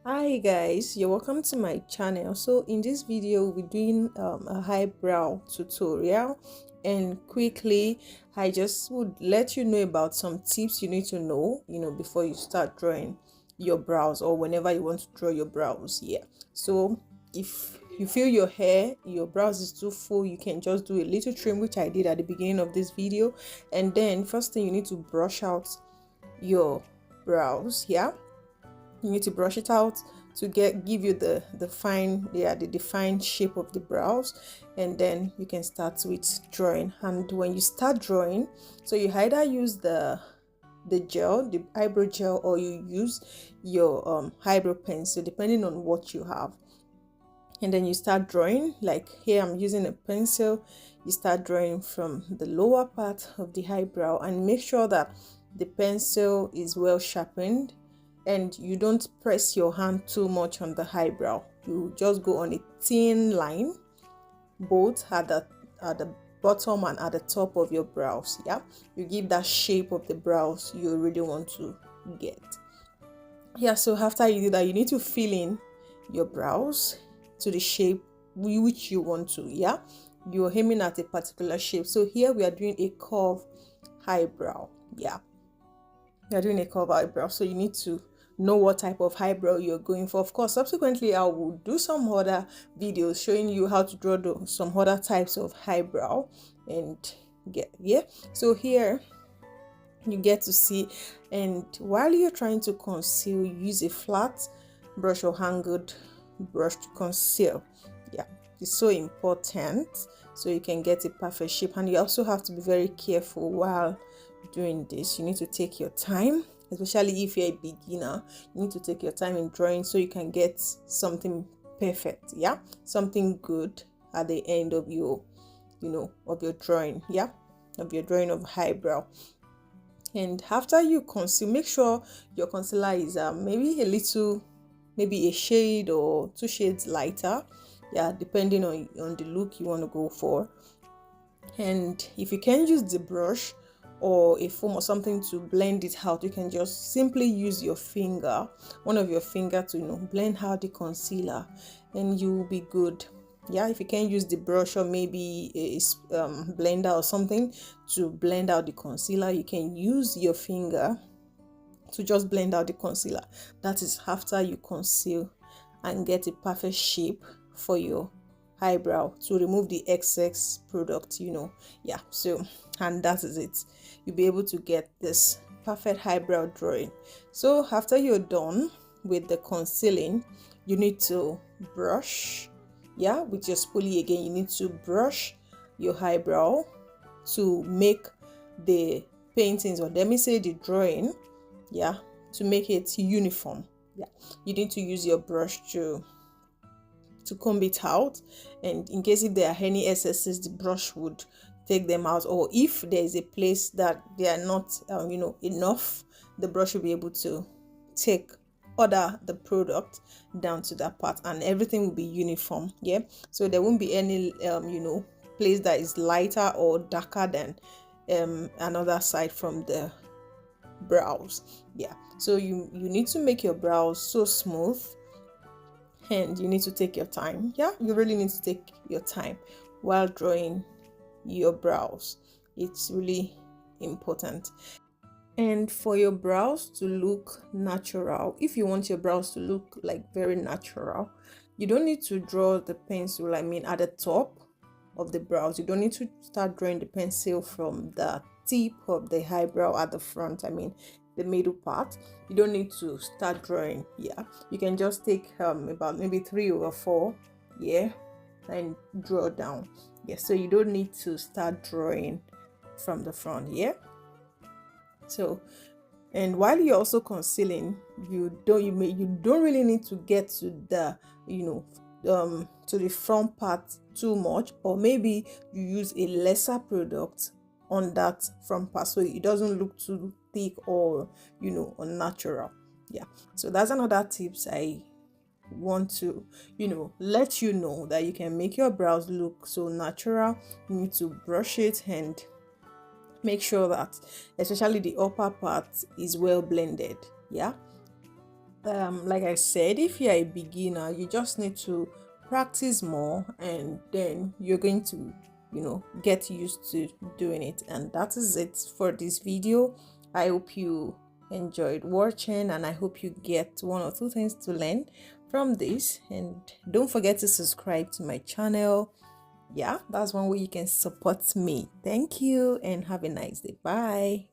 Hi guys, you're welcome to my channel. So in this video we'll be doing a eyebrow tutorial, and quickly I just would let you know about some tips you need to know before you start drawing your brows, or whenever you want to draw your brows. So if you feel your brows is too full, you can just do a little trim, which I did at the beginning of this video. And then first thing, you need to brush out your brows. You need to brush it out to give you the fine, the defined shape of the brows. And then you can start with drawing. And when you start drawing, so you either use the gel, the eyebrow gel, or you use your eyebrow pencil, depending on what you have. And then you start drawing. Like here I'm using a pencil. You start drawing from the lower part of the eyebrow, and make sure that the pencil is well sharpened and you don't press your hand too much on the eyebrow. You just go on a thin line, both at the bottom and at the top of your brows. You give that shape of the brows you really want to get. So after you do that, you need to fill in your brows to the shape which you want to. You're aiming at a particular shape. So here we are doing a curve eyebrow. We are doing a curve eyebrow, so you need to know what type of eyebrow you're going for. Of course, subsequently I will do some other videos showing you how to draw some other types of eyebrow. And so here you get to see. And while you're trying to conceal, use a flat brush or angled brush to conceal. It's so important, so you can get a perfect shape. And you also have to be very careful while doing this. You need to take your time, especially if you're a beginner. You need to take your time in drawing so you can get something perfect, something good at the end of your of your drawing, of your drawing of eyebrow. And after you conceal, make sure your concealer is maybe a shade or 2 shades lighter, depending on the look you want to go for. And if you can use the brush or a foam or something to blend it out, you can just simply use your finger, one of your finger, to blend out the concealer, and you will be good. If you can use the brush or maybe a blender or something to blend out the concealer, you can use your finger to just blend out the concealer. That is after you conceal and get a perfect shape for your eyebrow, to remove the excess product. So, and that is it. You'll be able to get this perfect eyebrow drawing. So after you're done with the concealing, you need to brush, with your spoolie again. You need to brush your eyebrow to make the paintings, or let me say the drawing, to make it uniform. You need to use your brush to comb it out, and in case if there are any excesses, the brush would take them out. Or if there is a place that they are not enough, the brush will be able to take the product down to that part, and everything will be uniform. So there won't be any place that is lighter or darker than another side from the brows. So you need to make your brows so smooth, and you need to take your time. You really need to take your time while drawing your brows. It's really important. And for your brows to look natural, if you want your brows to look like very natural, you don't need to draw the pencil, at the top of the brows. You don't need to start drawing the pencil from the tip of the eyebrow at the front, the middle part. You don't need to start drawing. You can just take about maybe 3 over 4, and draw down. So you don't need to start drawing from the front. So, and while you're also concealing, you don't really need to get to the to the front part too much, or maybe you use a lesser product on that front part so it doesn't look too thick or unnatural. So that's another tips I want to let you know, that you can make your brows look so natural. You need to brush it and make sure that especially the upper part is well blended. like I said, if you're a beginner, you just need to practice more, and then you're going to, get used to doing it. And that is it for this video. I hope you enjoyed watching, and I hope you get one or two things to learn from this. And don't forget to subscribe to my channel. Yeah, that's one way you can support me. Thank you and have a nice day. Bye.